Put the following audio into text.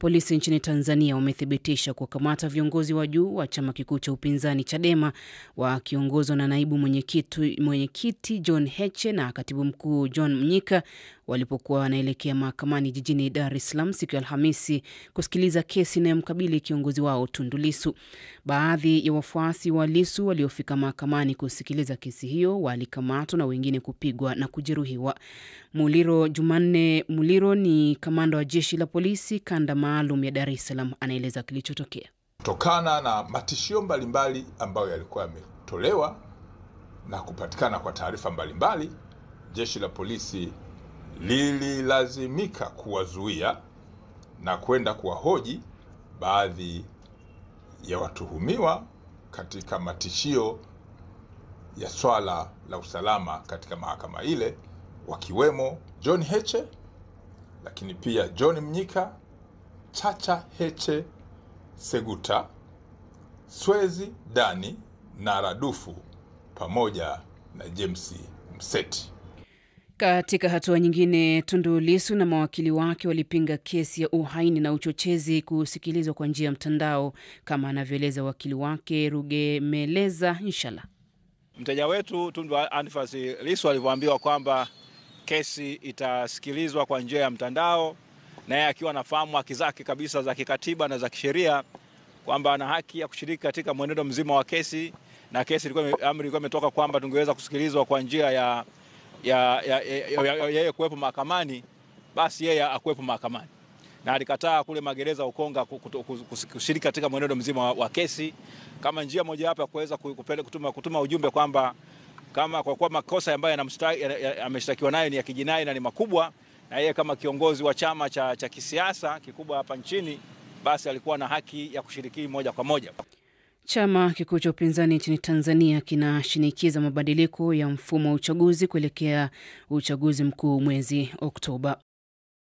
Polisi nchini Tanzania wamethibitisha kukamata viongozi wa juu wa chama kikuu cha upinzani Chadema wakiongozwa na naibu mwenyekiti John Heche na katibu mkuu John Mnyika walipokuwa wanaelekea mahakamani jijini Dar es Salaam siku ya Alhamisi kusikiliza kesi inayomkabili kiongozi wao Tundu Lissu. Baadhi ya wafuasi wa Lissu waliofika mahakamani kusikiliza kesi hiyo walikamatwa na wengine kupigwa na kujeruhiwa. Muliro Jumanne Muliro ni kamanda wa jeshi la polisi kanda maalum ya Dar es Salaam, anaeleza kilichotokea. Kutokana na matishio mbalimbali ambayo yalikuwa yametolewa na kupatikana kwa taarifa mbalimbali, jeshi la polisi lililazimika kuwazuia na kwenda kuwahoji baadhi ya watuhumiwa katika matishio ya swala la usalama katika mahakama ile, wakiwemo John Heche, lakini pia John Mnyika, Chacha Heche Seguta, Swezi Dani na Radufu pamoja na James Mseti. Katika hatua nyingine, Tundu Lissu na mawakili wake walipinga kesi ya uhaini na uchochezi kusikilizwa kwa njia ya mtandao, kama anavyoeleza wakili wake Rugemeleza Inshallah. Mteja wetu Tundu Antipas Lissu alivyoambiwa kwamba kesi itasikilizwa kwa njia ya mtandao, na yeye akiwa anafahamu haki zake kabisa za kikatiba na za kisheria kwamba ana haki ya kushiriki katika mwenendo mzima wa kesi, na kesi ilikuwa imetoka kwamba tungeweza kusikilizwa kwa njia ya yeye kuwepo mahakamani, basi yeye akuwepo mahakamani. Na alikataa kule magereza Ukonga kushiriki katika mwenendo mzima wa kesi kama njia moja hapa kuweza kutuma ujumbe kwamba kama kwa kuwa makosa ambayo ameshtakiwa nayo ni ya kijinai na ni makubwa, na yeye kama kiongozi wa chama cha kisiasa kikubwa hapa nchini, basi alikuwa na haki ya kushiriki moja kwa moja. Chama kikuu cha upinzani nchini Tanzania kinashinikiza mabadiliko ya mfumo wa uchaguzi kuelekea uchaguzi mkuu mwezi Oktoba.